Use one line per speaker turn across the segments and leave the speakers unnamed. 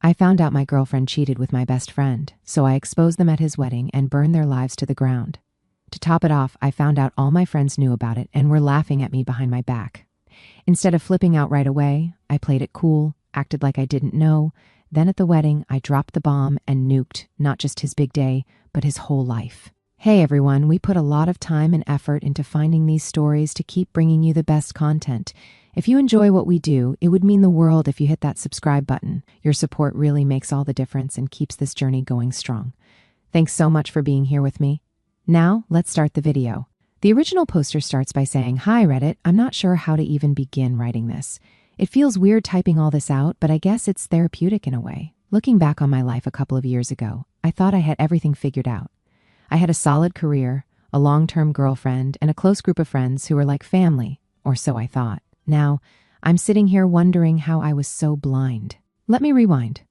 I found out my girlfriend cheated with my best friend, so I exposed them at his wedding and burned their lives to the ground. To top it off, I found out all my friends knew about it and were laughing at me behind my back. Instead of flipping out right away, I played it cool, acted like I didn't know. Then at the wedding, I dropped the bomb and nuked not just his big day, but his whole life. Hey everyone, we put a lot of time and effort into finding these stories to keep bringing you the best content. If you enjoy what we do, it would mean the world if you hit that subscribe button. Your support really makes all the difference and keeps this journey going strong. Thanks so much for being here with me. Now, let's start the video. The original poster starts by saying, "Hi Reddit, I'm not sure how to even begin writing this. It feels weird typing all this out, but I guess it's therapeutic in a way. Looking back on my life a couple of years ago, I thought I had everything figured out. I had a solid career, a long-term girlfriend, and a close group of friends who were like family, or so I thought. Now, I'm sitting here wondering how I was so blind. Let me rewind.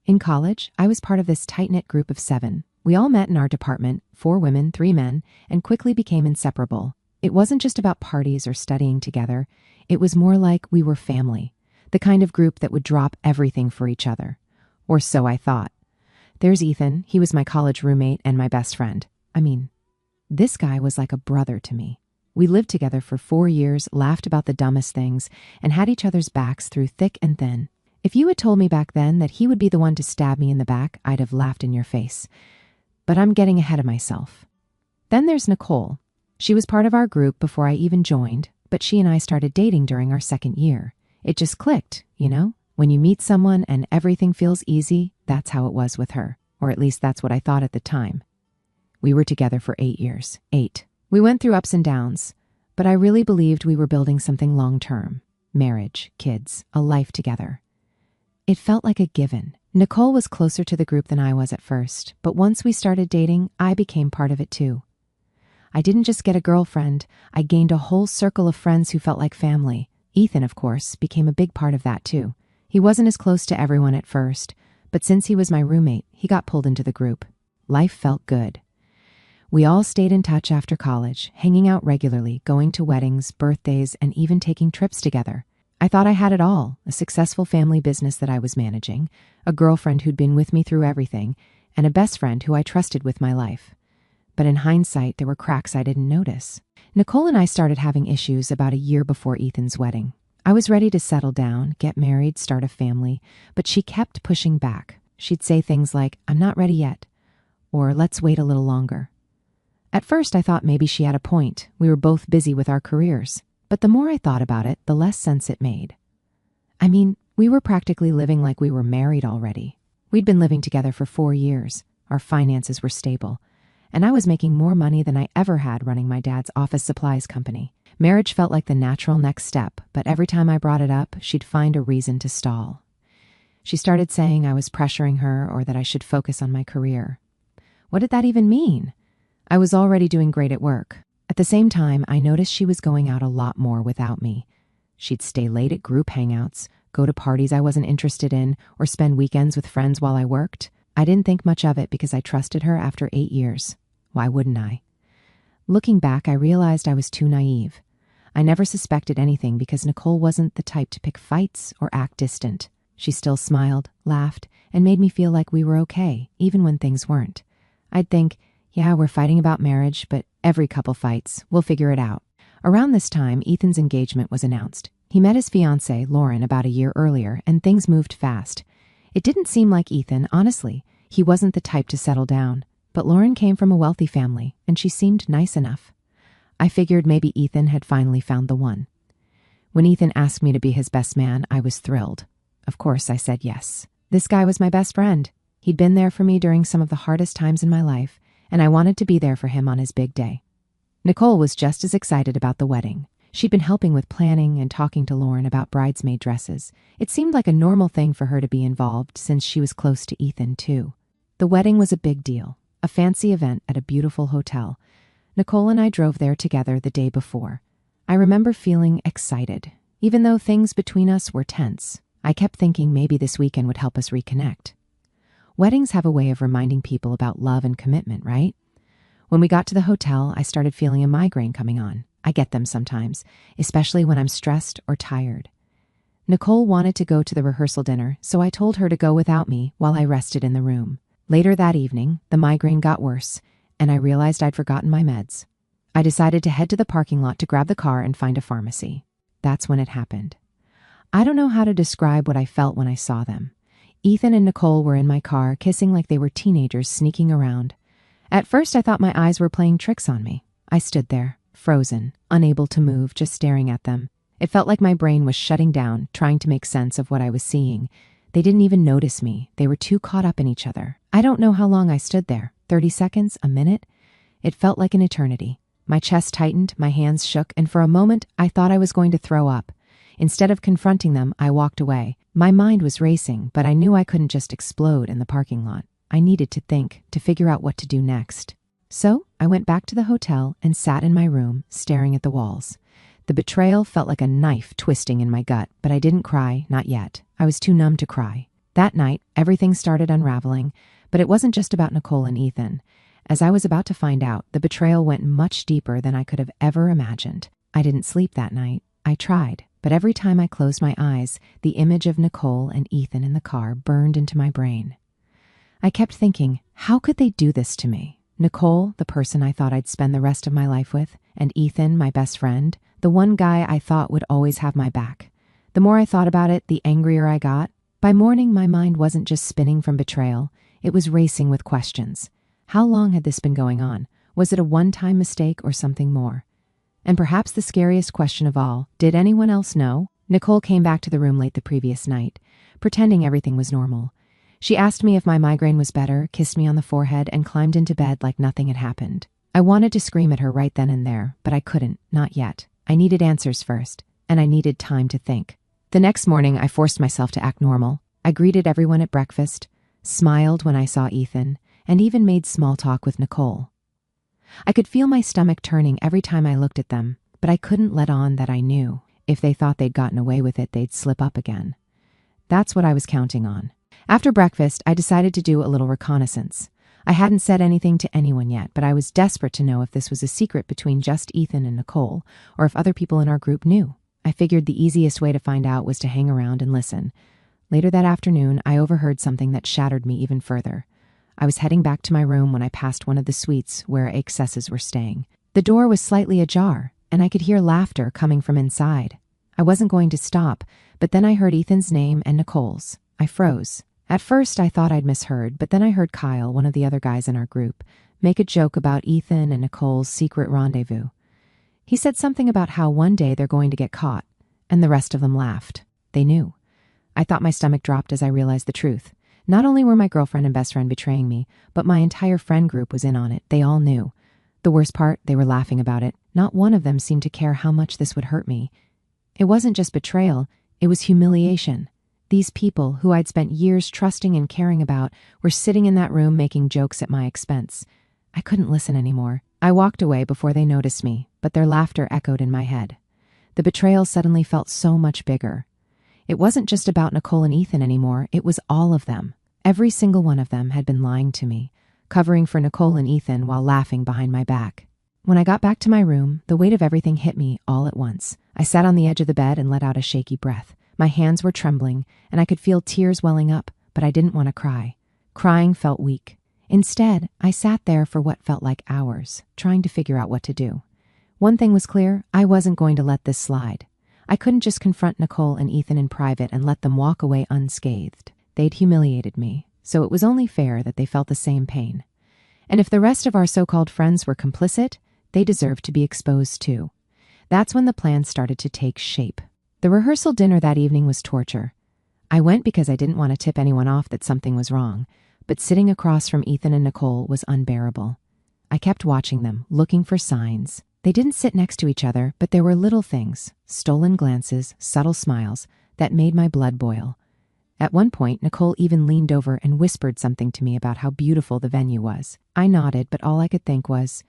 In college, I was part of this tight-knit group of 7. We all met in our department, 4 women, 3 men, and quickly became inseparable. It wasn't just about parties or studying together. It was more like we were family, the kind of group that would drop everything for each other. Or so I thought. There's Ethan. He was my college roommate and my best friend. This guy was like a brother to me. We lived together for 4 years, laughed about the dumbest things, and had each other's backs through thick and thin. If you had told me back then that he would be the one to stab me in the back, I'd have laughed in your face. But I'm getting ahead of myself. Then there's Nicole. She was part of our group before I even joined, but she and I started dating during our 2nd year. It just clicked, you know? When you meet someone and everything feels easy, that's how it was with her. Or at least that's what I thought at the time. We were together for 8 years. 8. We went through ups and downs, but I really believed we were building something long-term. Marriage, kids, a life together. It felt like a given. Nicole was closer to the group than I was at first, but once we started dating, I became part of it too. I didn't just get a girlfriend, I gained a whole circle of friends who felt like family. Ethan, of course, became a big part of that too. He wasn't as close to everyone at first, but since he was my roommate, he got pulled into the group. Life felt good. We all stayed in touch after college, hanging out regularly, going to weddings, birthdays, and even taking trips together. I thought I had it all, a successful family business that I was managing, a girlfriend who'd been with me through everything, and a best friend who I trusted with my life. But in hindsight, there were cracks I didn't notice. Nicole and I started having issues about a year before Ethan's wedding. I was ready to settle down, get married, start a family, but she kept pushing back. She'd say things like, "I'm not ready yet," or "Let's wait a little longer." At first, I thought maybe she had a point. We were both busy with our careers. But the more I thought about it, the less sense it made. We were practically living like we were married already. We'd been living together for 4 years. Our finances were stable. And I was making more money than I ever had running my dad's office supplies company. Marriage felt like the natural next step, but every time I brought it up, she'd find a reason to stall. She started saying I was pressuring her or that I should focus on my career. What did that even mean? I was already doing great at work. At the same time, I noticed she was going out a lot more without me. She'd stay late at group hangouts, go to parties I wasn't interested in, or spend weekends with friends while I worked. I didn't think much of it because I trusted her after 8 years. Why wouldn't I? Looking back, I realized I was too naive. I never suspected anything because Nicole wasn't the type to pick fights or act distant. She still smiled, laughed, and made me feel like we were okay, even when things weren't. I'd think, yeah, we're fighting about marriage, but every couple fights. We'll figure it out. Around this time, Ethan's engagement was announced. He met his fiancée, Lauren, about a year earlier, and things moved fast. It didn't seem like Ethan, honestly. He wasn't the type to settle down. But Lauren came from a wealthy family, and she seemed nice enough. I figured maybe Ethan had finally found the one. When Ethan asked me to be his best man, I was thrilled. Of course, I said yes. This guy was my best friend. He'd been there for me during some of the hardest times in my life, and I wanted to be there for him on his big day. Nicole was just as excited about the wedding. She'd been helping with planning and talking to Lauren about bridesmaid dresses. It seemed like a normal thing for her to be involved since she was close to Ethan, too. The wedding was a big deal, a fancy event at a beautiful hotel. Nicole and I drove there together the day before. I remember feeling excited, even though things between us were tense. I kept thinking maybe this weekend would help us reconnect. Weddings have a way of reminding people about love and commitment, right? When we got to the hotel, I started feeling a migraine coming on. I get them sometimes, especially when I'm stressed or tired. Nicole wanted to go to the rehearsal dinner, so I told her to go without me while I rested in the room. Later that evening, the migraine got worse, and I realized I'd forgotten my meds. I decided to head to the parking lot to grab the car and find a pharmacy. That's when it happened. I don't know how to describe what I felt when I saw them. Ethan and Nicole were in my car, kissing like they were teenagers sneaking around. At first, I thought my eyes were playing tricks on me. I stood there, frozen, unable to move, just staring at them. It felt like my brain was shutting down, trying to make sense of what I was seeing. They didn't even notice me. They were too caught up in each other. I don't know how long I stood there. 30 seconds? A minute? It felt like an eternity. My chest tightened, my hands shook, and for a moment, I thought I was going to throw up. Instead of confronting them, I walked away. My mind was racing, but I knew I couldn't just explode in the parking lot. I needed to think, to figure out what to do next. So, I went back to the hotel and sat in my room, staring at the walls. The betrayal felt like a knife twisting in my gut, but I didn't cry, not yet. I was too numb to cry. That night, everything started unraveling, but it wasn't just about Nicole and Ethan. As I was about to find out, the betrayal went much deeper than I could have ever imagined. I didn't sleep that night. I tried, but every time I closed my eyes, the image of Nicole and Ethan in the car burned into my brain. I kept thinking, how could they do this to me? Nicole, the person I thought I'd spend the rest of my life with, and Ethan, my best friend, the one guy I thought would always have my back. The more I thought about it, the angrier I got. By morning, my mind wasn't just spinning from betrayal. It was racing with questions. How long had this been going on? Was it a one-time mistake or something more? And perhaps the scariest question of all, did anyone else know? Nicole came back to the room late the previous night, pretending everything was normal. She asked me if my migraine was better, kissed me on the forehead, and climbed into bed like nothing had happened. I wanted to scream at her right then and there, but I couldn't, not yet. I needed answers first, and I needed time to think. The next morning, I forced myself to act normal. I greeted everyone at breakfast, smiled when I saw Ethan, and even made small talk with Nicole. I could feel my stomach turning every time I looked at them, but I couldn't let on that I knew. If they thought they'd gotten away with it, they'd slip up again. That's what I was counting on. After breakfast, I decided to do a little reconnaissance. I hadn't said anything to anyone yet, but I was desperate to know if this was a secret between just Ethan and Nicole, or if other people in our group knew. I figured the easiest way to find out was to hang around and listen. Later that afternoon, I overheard something that shattered me even further. I was heading back to my room when I passed one of the suites where excesses were staying. The door was slightly ajar, and I could hear laughter coming from inside. I wasn't going to stop, but then I heard Ethan's name and Nicole's. I froze. At first, I thought I'd misheard, but then I heard Kyle, one of the other guys in our group, make a joke about Ethan and Nicole's secret rendezvous. He said something about how one day they're going to get caught, and the rest of them laughed. They knew. I thought my stomach dropped as I realized the truth. Not only were my girlfriend and best friend betraying me, but my entire friend group was in on it. They all knew. The worst part, they were laughing about it. Not one of them seemed to care how much this would hurt me. It wasn't just betrayal, it was humiliation. These people, who I'd spent years trusting and caring about, were sitting in that room making jokes at my expense. I couldn't listen anymore. I walked away before they noticed me, but their laughter echoed in my head. The betrayal suddenly felt so much bigger. It wasn't just about Nicole and Ethan anymore, it was all of them. Every single one of them had been lying to me, covering for Nicole and Ethan while laughing behind my back. When I got back to my room, the weight of everything hit me all at once. I sat on the edge of the bed and let out a shaky breath. My hands were trembling, and I could feel tears welling up, but I didn't want to cry. Crying felt weak. Instead, I sat there for what felt like hours, trying to figure out what to do. One thing was clear, I wasn't going to let this slide. I couldn't just confront Nicole and Ethan in private and let them walk away unscathed. They'd humiliated me, so it was only fair that they felt the same pain. And if the rest of our so-called friends were complicit, they deserved to be exposed too. That's when the plan started to take shape. The rehearsal dinner that evening was torture. I went because I didn't want to tip anyone off that something was wrong, but sitting across from Ethan and Nicole was unbearable. I kept watching them, looking for signs. They didn't sit next to each other, but there were little things, stolen glances, subtle smiles, that made my blood boil. At one point, Nicole even leaned over and whispered something to me about how beautiful the venue was. I nodded, but all I could think was,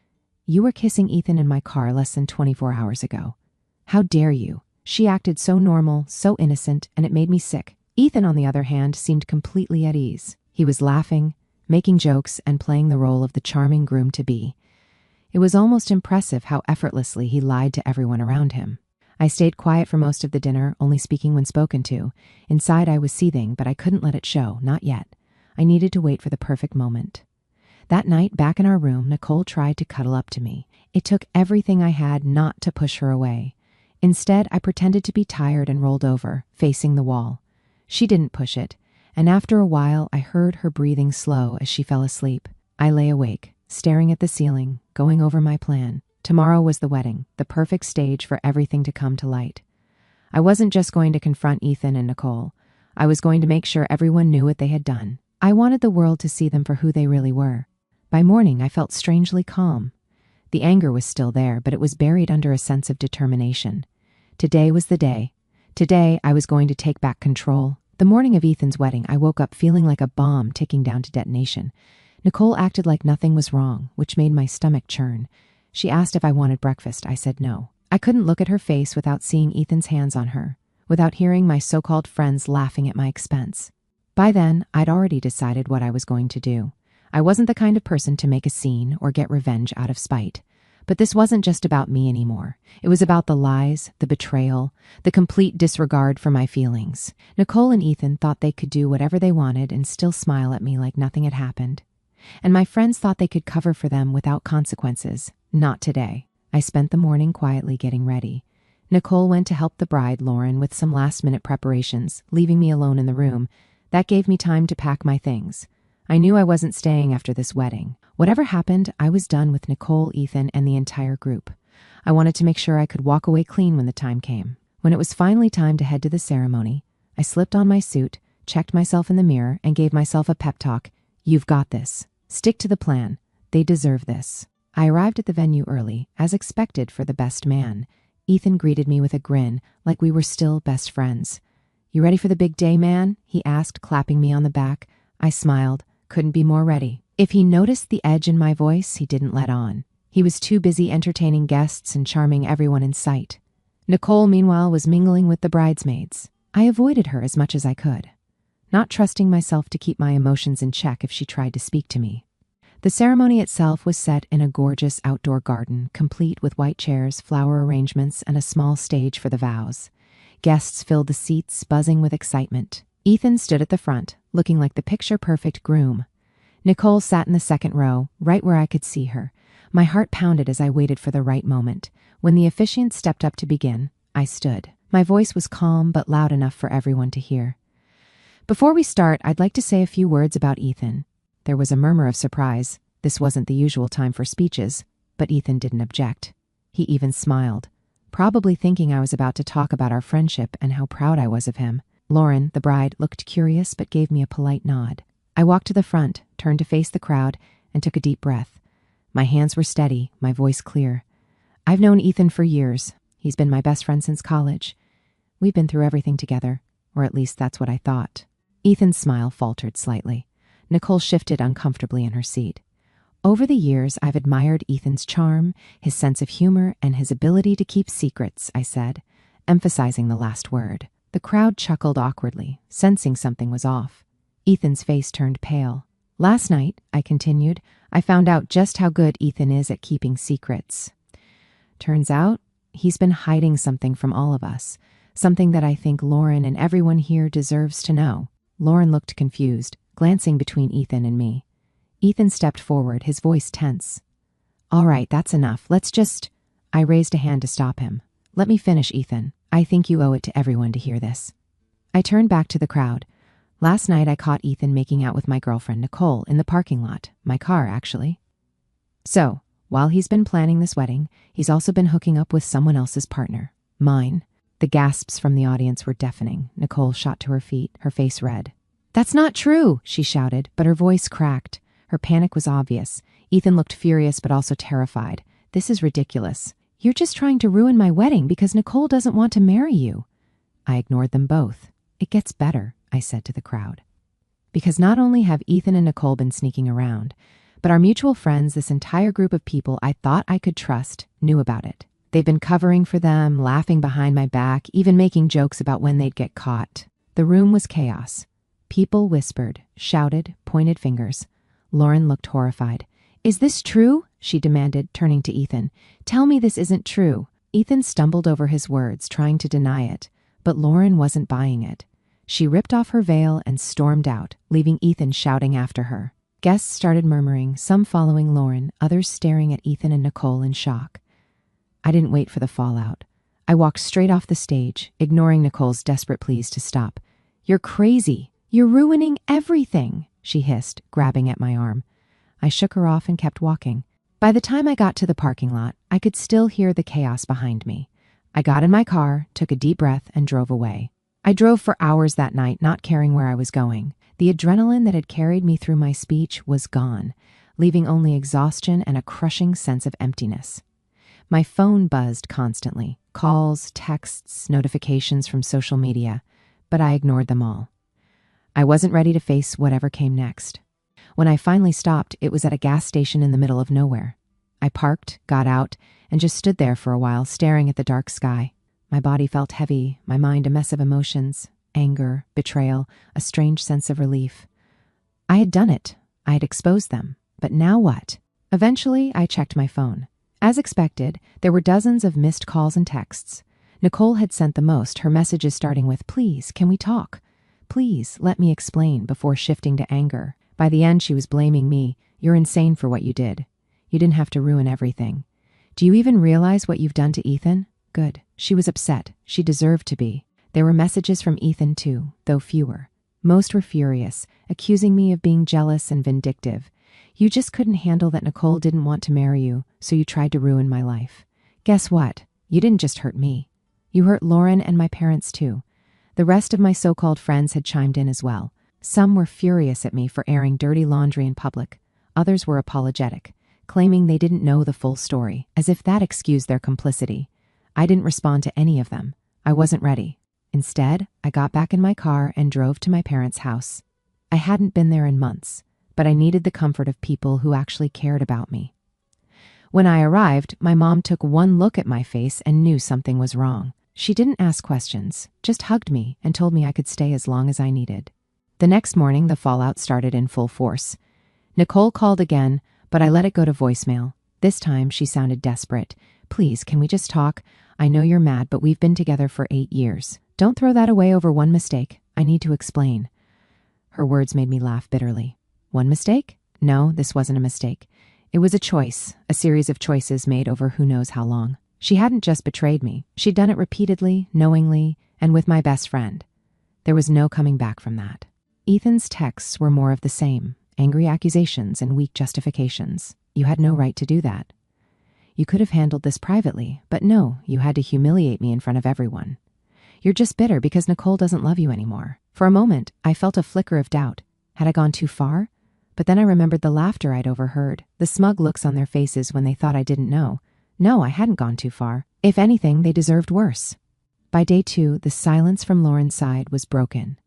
"You were kissing Ethan in my car less than 24 hours ago. How dare you?" She acted so normal, so innocent, and it made me sick. Ethan, on the other hand, seemed completely at ease. He was laughing, making jokes, and playing the role of the charming groom-to-be. It was almost impressive how effortlessly he lied to everyone around him. I stayed quiet for most of the dinner, only speaking when spoken to. Inside, I was seething, but I couldn't let it show, not yet. I needed to wait for the perfect moment. That night, back in our room, Nicole tried to cuddle up to me. It took everything I had not to push her away. Instead, I pretended to be tired and rolled over, facing the wall. She didn't push it, and after a while, I heard her breathing slow as she fell asleep. I lay awake, staring at the ceiling, going over my plan. Tomorrow was the wedding, the perfect stage for everything to come to light. I wasn't just going to confront Ethan and Nicole. I was going to make sure everyone knew what they had done. I wanted the world to see them for who they really were. By morning, I felt strangely calm. The anger was still there, but it was buried under a sense of determination. Today was the day. Today, I was going to take back control. The morning of Ethan's wedding, I woke up feeling like a bomb ticking down to detonation. Nicole acted like nothing was wrong, which made my stomach churn. She asked if I wanted breakfast. I said no. I couldn't look at her face without seeing Ethan's hands on her, without hearing my so-called friends laughing at my expense. By then, I'd already decided what I was going to do. I wasn't the kind of person to make a scene or get revenge out of spite. But this wasn't just about me anymore. It was about the lies, the betrayal, the complete disregard for my feelings. Nicole and Ethan thought they could do whatever they wanted and still smile at me like nothing had happened. And my friends thought they could cover for them without consequences. Not today. I spent the morning quietly getting ready. Nicole went to help the bride, Lauren, with some last-minute preparations, leaving me alone in the room. That gave me time to pack my things. I knew I wasn't staying after this wedding. Whatever happened, I was done with Nicole, Ethan, and the entire group. I wanted to make sure I could walk away clean when the time came. When it was finally time to head to the ceremony, I slipped on my suit, checked myself in the mirror, and gave myself a pep talk. You've got this. Stick to the plan. They deserve this. I arrived at the venue early, as expected for the best man. Ethan greeted me with a grin, like we were still best friends. You ready for the big day, man? He asked, clapping me on the back. I smiled. Couldn't be more ready. If he noticed the edge in my voice, he didn't let on. He was too busy entertaining guests and charming everyone in sight. Nicole, meanwhile, was mingling with the bridesmaids. I avoided her as much as I could, not trusting myself to keep my emotions in check if she tried to speak to me. The ceremony itself was set in a gorgeous outdoor garden, complete with white chairs, flower arrangements, and a small stage for the vows. Guests filled the seats, buzzing with excitement. Ethan stood at the front, looking like the picture-perfect groom. Nicole sat in the second row, right where I could see her. My heart pounded as I waited for the right moment. When the officiant stepped up to begin, I stood. My voice was calm but loud enough for everyone to hear. Before we start, I'd like to say a few words about Ethan. There was a murmur of surprise. This wasn't the usual time for speeches, but Ethan didn't object. He even smiled, probably thinking I was about to talk about our friendship and how proud I was of him. Lauren, the bride, looked curious but gave me a polite nod. I walked to the front, turned to face the crowd, and took a deep breath. My hands were steady, my voice clear. I've known Ethan for years. He's been my best friend since college. We've been through everything together, or at least that's what I thought. Ethan's smile faltered slightly. Nicole shifted uncomfortably in her seat. Over the years, I've admired Ethan's charm, his sense of humor, and his ability to keep secrets, I said, emphasizing the last word. The crowd chuckled awkwardly, sensing something was off. Ethan's face turned pale. Last night, I continued, I found out just how good Ethan is at keeping secrets. Turns out, he's been hiding something from all of us, something that I think Lauren and everyone here deserves to know. Lauren looked confused, glancing between Ethan and me. Ethan stepped forward, his voice tense. All right, that's enough. Let's just... I raised a hand to stop him. Let me finish, Ethan. I think you owe it to everyone to hear this. I turned back to the crowd. Last night, I caught Ethan making out with my girlfriend, Nicole, in the parking lot. My car, actually. So, while he's been planning this wedding, he's also been hooking up with someone else's partner. Mine. The gasps from the audience were deafening. Nicole shot to her feet, her face red. That's not true, she shouted, but her voice cracked. Her panic was obvious. Ethan looked furious but also terrified. This is ridiculous. You're just trying to ruin my wedding because Nicole doesn't want to marry you. I ignored them both. It gets better, I said to the crowd. Because not only have Ethan and Nicole been sneaking around, but our mutual friends, this entire group of people I thought I could trust, knew about it. They've been covering for them, laughing behind my back, even making jokes about when they'd get caught. The room was chaos. People whispered, shouted, pointed fingers. Lauren looked horrified. Is this true? She demanded, turning to Ethan. Tell me this isn't true. Ethan stumbled over his words, trying to deny it, but Lauren wasn't buying it. She ripped off her veil and stormed out, leaving Ethan shouting after her. Guests started murmuring, some following Lauren, others staring at Ethan and Nicole in shock. I didn't wait for the fallout. I walked straight off the stage, ignoring Nicole's desperate pleas to stop. "You're crazy. You're ruining everything," she hissed, grabbing at my arm. I shook her off and kept walking. By the time I got to the parking lot, I could still hear the chaos behind me. I got in my car, took a deep breath, and drove away. I drove for hours that night, not caring where I was going. The adrenaline that had carried me through my speech was gone, leaving only exhaustion and a crushing sense of emptiness. My phone buzzed constantly, calls, texts, notifications from social media, but I ignored them all. I wasn't ready to face whatever came next. When I finally stopped, it was at a gas station in the middle of nowhere. I parked, got out, and just stood there for a while, staring at the dark sky. My body felt heavy, my mind a mess of emotions, anger, betrayal, a strange sense of relief. I had done it. I had exposed them. But now what? Eventually, I checked my phone. As expected, there were dozens of missed calls and texts. Nicole had sent the most, her messages starting with, "Please, can we talk? Please, let me explain," before shifting to anger. By the end, she was blaming me. "You're insane for what you did. You didn't have to ruin everything. Do you even realize what you've done to Ethan?" Good. She was upset. She deserved to be. There were messages from Ethan too, though fewer. Most were furious, accusing me of being jealous and vindictive. "You just couldn't handle that Nicole didn't want to marry you, so you tried to ruin my life. Guess what? You didn't just hurt me. You hurt Lauren and my parents too." The rest of my so-called friends had chimed in as well. Some were furious at me for airing dirty laundry in public. Others were apologetic, claiming they didn't know the full story, as if that excused their complicity. I didn't respond to any of them. I wasn't ready. Instead, I got back in my car and drove to my parents' house. I hadn't been there in months, but I needed the comfort of people who actually cared about me. When I arrived, my mom took one look at my face and knew something was wrong. She didn't ask questions, just hugged me and told me I could stay as long as I needed. The next morning, the fallout started in full force. Nicole called again, but I let it go to voicemail. This time, she sounded desperate. "Please, can we just talk? I know you're mad, but we've been together for 8 years. Don't throw that away over one mistake. I need to explain." Her words made me laugh bitterly. One mistake? No, this wasn't a mistake. It was a choice, a series of choices made over who knows how long. She hadn't just betrayed me. She'd done it repeatedly, knowingly, and with my best friend. There was no coming back from that. Ethan's texts were more of the same, angry accusations and weak justifications. "You had no right to do that. You could have handled this privately, but no, you had to humiliate me in front of everyone. You're just bitter because Nicole doesn't love you anymore." For a moment, I felt a flicker of doubt. Had I gone too far? But then I remembered the laughter I'd overheard, the smug looks on their faces when they thought I didn't know. No, I hadn't gone too far. If anything, they deserved worse. By day 2, the silence from Lauren's side was broken.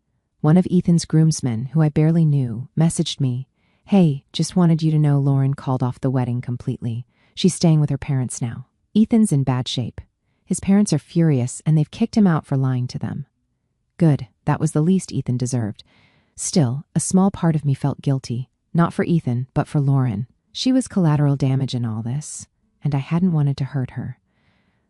One of Ethan's groomsmen, who I barely knew, messaged me, "Hey, just wanted you to know Lauren called off the wedding completely. She's staying with her parents now. Ethan's in bad shape. His parents are furious, and they've kicked him out for lying to them." Good, that was the least Ethan deserved. Still, a small part of me felt guilty, not for Ethan, but for Lauren. She was collateral damage in all this, and I hadn't wanted to hurt her.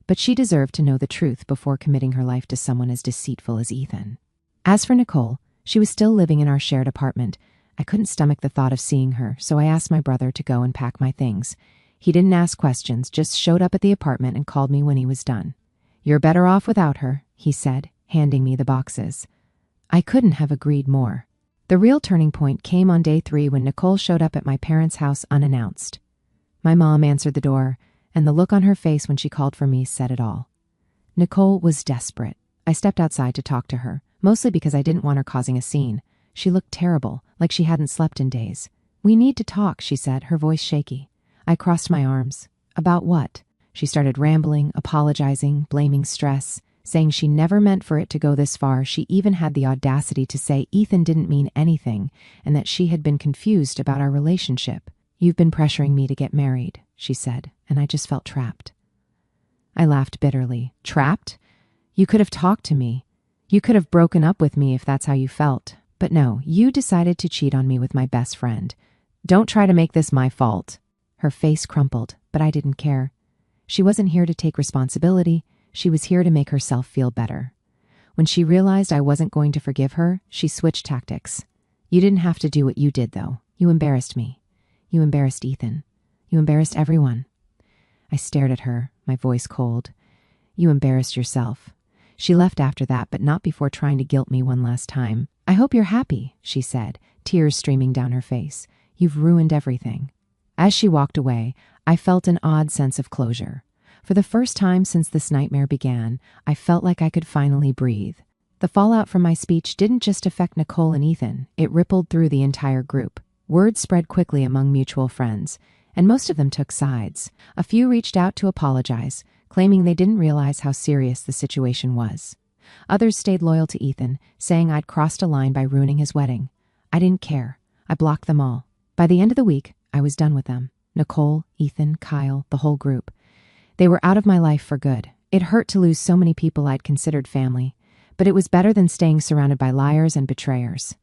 But she deserved to know the truth before committing her life to someone as deceitful as Ethan. As for Nicole, she was still living in our shared apartment. I couldn't stomach the thought of seeing her, so I asked my brother to go and pack my things. He didn't ask questions, just showed up at the apartment and called me when he was done. "You're better off without her," he said, handing me the boxes. I couldn't have agreed more. The real turning point came on day 3 when Nicole showed up at my parents' house unannounced. My mom answered the door, and the look on her face when she called for me said it all. Nicole was desperate. I stepped outside to talk to her, mostly because I didn't want her causing a scene. She looked terrible, like she hadn't slept in days. "We need to talk," she said, her voice shaky. I crossed my arms. "About what?" She started rambling, apologizing, blaming stress, saying she never meant for it to go this far. She even had the audacity to say Ethan didn't mean anything and that she had been confused about our relationship. "You've been pressuring me to get married," she said, and I just felt trapped. I laughed bitterly. "Trapped? You could have talked to me. You could have broken up with me if that's how you felt. But no, you decided to cheat on me with my best friend. Don't try to make this my fault." Her face crumpled, but I didn't care. She wasn't here to take responsibility, she was here to make herself feel better. When she realized I wasn't going to forgive her, she switched tactics. You didn't have to do what you did, though. You embarrassed me. You embarrassed Ethan. You embarrassed everyone. I stared at her, my voice cold. You embarrassed yourself. She left after that, but not before trying to guilt me one last time. I hope you're happy, she said, tears streaming down her face. You've ruined everything. As she walked away, I felt an odd sense of closure. For the first time since this nightmare began, I felt like I could finally breathe. The fallout from my speech didn't just affect Nicole and Ethan, it rippled through the entire group. Word spread quickly among mutual friends, and most of them took sides. A few reached out to apologize, claiming they didn't realize how serious the situation was. Others stayed loyal to Ethan, saying I'd crossed a line by ruining his wedding. I didn't care. I blocked them all. By the end of the week, I was done with them. Nicole, Ethan, Kyle, the whole group. They were out of my life for good. It hurt to lose so many people I'd considered family, but it was better than staying surrounded by liars and betrayers.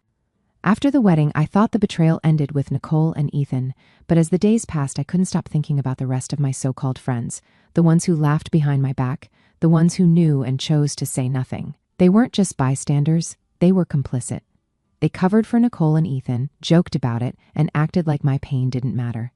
After the wedding, I thought the betrayal ended with Nicole and Ethan, but as the days passed, I couldn't stop thinking about the rest of my so-called friends, the ones who laughed behind my back, the ones who knew and chose to say nothing. They weren't just bystanders, they were complicit. They covered for Nicole and Ethan, joked about it, and acted like my pain didn't matter.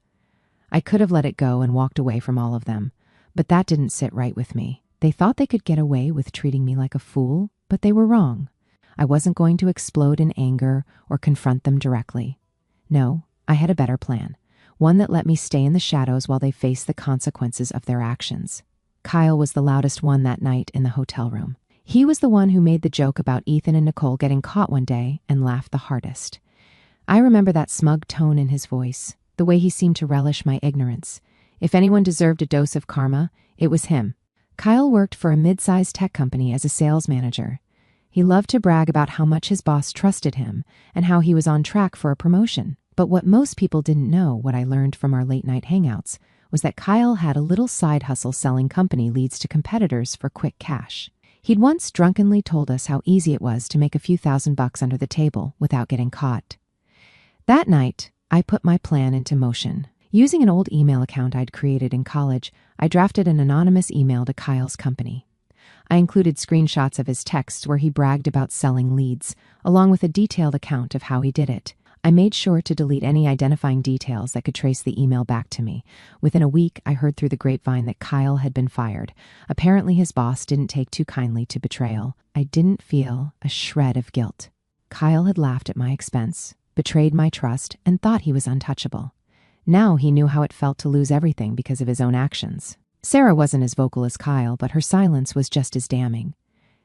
I could have let it go and walked away from all of them, but that didn't sit right with me. They thought they could get away with treating me like a fool, but they were wrong. I wasn't going to explode in anger or confront them directly. No, I had a better plan, one that let me stay in the shadows while they faced the consequences of their actions. Kyle was the loudest one that night in the hotel room. He was the one who made the joke about Ethan and Nicole getting caught one day and laughed the hardest. I remember that smug tone in his voice, the way he seemed to relish my ignorance. If anyone deserved a dose of karma, it was him. Kyle worked for a mid-sized tech company as a sales manager. He loved to brag about how much his boss trusted him and how he was on track for a promotion. But what most people didn't know, what I learned from our late-night hangouts, was that Kyle had a little side hustle selling company leads to competitors for quick cash. He'd once drunkenly told us how easy it was to make a few $1,000s under the table without getting caught. That night, I put my plan into motion. Using an old email account I'd created in college, I drafted an anonymous email to Kyle's company. I included screenshots of his texts where he bragged about selling leads, along with a detailed account of how he did it. I made sure to delete any identifying details that could trace the email back to me. Within a week, I heard through the grapevine that Kyle had been fired. Apparently, his boss didn't take too kindly to betrayal. I didn't feel a shred of guilt. Kyle had laughed at my expense, betrayed my trust, and thought he was untouchable. Now he knew how it felt to lose everything because of his own actions. Sarah wasn't as vocal as Kyle, but her silence was just as damning.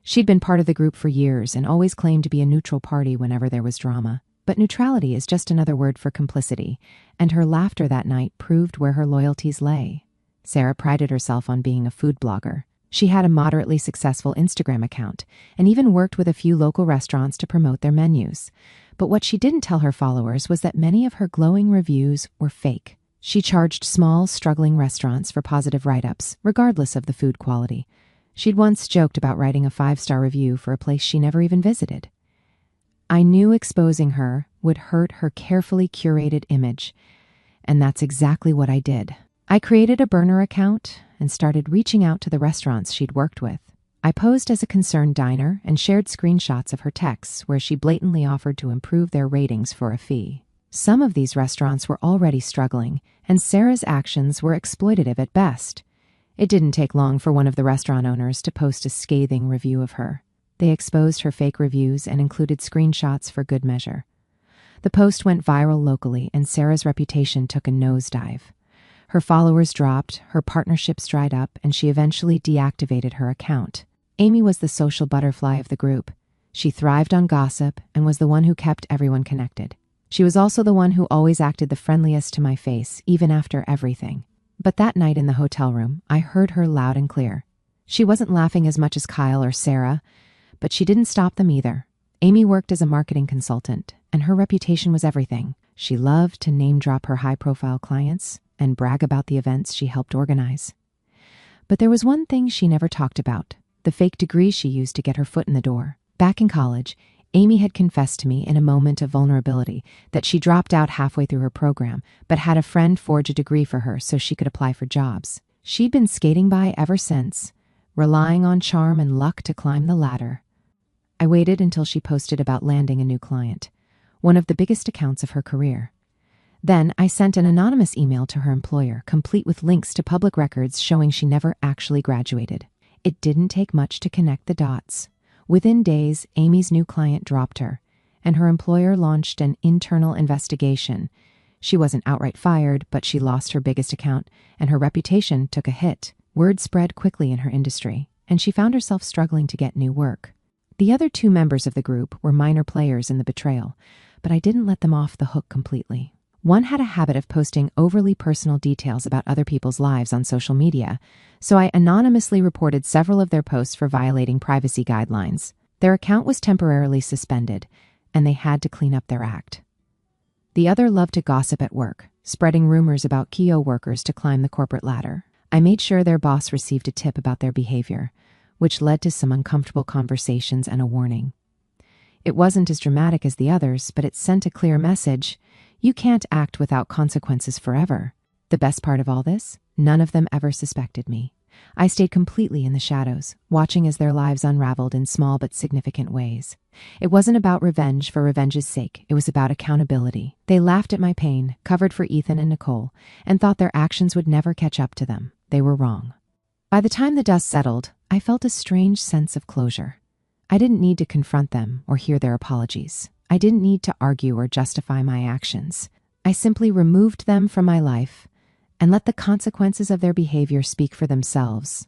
She'd been part of the group for years and always claimed to be a neutral party whenever there was drama. But neutrality is just another word for complicity, and her laughter that night proved where her loyalties lay. Sarah prided herself on being a food blogger. She had a moderately successful Instagram account and even worked with a few local restaurants to promote their menus. But what she didn't tell her followers was that many of her glowing reviews were fake. She charged small, struggling restaurants for positive write-ups, regardless of the food quality. She'd once joked about writing a 5-star review for a place she never even visited. I knew exposing her would hurt her carefully curated image, and that's exactly what I did. I created a burner account and started reaching out to the restaurants she'd worked with. I posed as a concerned diner and shared screenshots of her texts where she blatantly offered to improve their ratings for a fee. Some of these restaurants were already struggling, and Sarah's actions were exploitative at best. It didn't take long for one of the restaurant owners to post a scathing review of her. They exposed her fake reviews and included screenshots for good measure. The post went viral locally, and Sarah's reputation took a nosedive. Her followers dropped, her partnerships dried up, and she eventually deactivated her account. Amy was the social butterfly of the group. She thrived on gossip and was the one who kept everyone connected. She was also the one who always acted the friendliest to my face, even after everything. But that night in the hotel room, I heard her loud and clear. She wasn't laughing as much as Kyle or Sarah, but she didn't stop them either. Amy worked as a marketing consultant, and her reputation was everything. She loved to name-drop her high-profile clients and brag about the events she helped organize. But there was one thing she never talked about, the fake degree she used to get her foot in the door. Back in college, Amy had confessed to me in a moment of vulnerability that she dropped out halfway through her program, but had a friend forge a degree for her so she could apply for jobs. She'd been skating by ever since, relying on charm and luck to climb the ladder. I waited until she posted about landing a new client, one of the biggest accounts of her career. Then I sent an anonymous email to her employer, complete with links to public records showing she never actually graduated. It didn't take much to connect the dots. Within days, Amy's new client dropped her, and her employer launched an internal investigation. She wasn't outright fired, but she lost her biggest account, and her reputation took a hit. Word spread quickly in her industry, and she found herself struggling to get new work. The other two members of the group were minor players in the betrayal, but I didn't let them off the hook completely. One had a habit of posting overly personal details about other people's lives on social media, so I anonymously reported several of their posts for violating privacy guidelines. Their account was temporarily suspended, and they had to clean up their act. The other loved to gossip at work, spreading rumors about Kyo workers to climb the corporate ladder. I made sure their boss received a tip about their behavior, which led to some uncomfortable conversations and a warning. It wasn't as dramatic as the others, but it sent a clear message. You can't act without consequences forever. The best part of all this? None of them ever suspected me. I stayed completely in the shadows, watching as their lives unraveled in small but significant ways. It wasn't about revenge for revenge's sake. It was about accountability. They laughed at my pain, covered for Ethan and Nicole, and thought their actions would never catch up to them. They were wrong. By the time the dust settled, I felt a strange sense of closure. I didn't need to confront them or hear their apologies. I didn't need to argue or justify my actions. I simply removed them from my life and let the consequences of their behavior speak for themselves.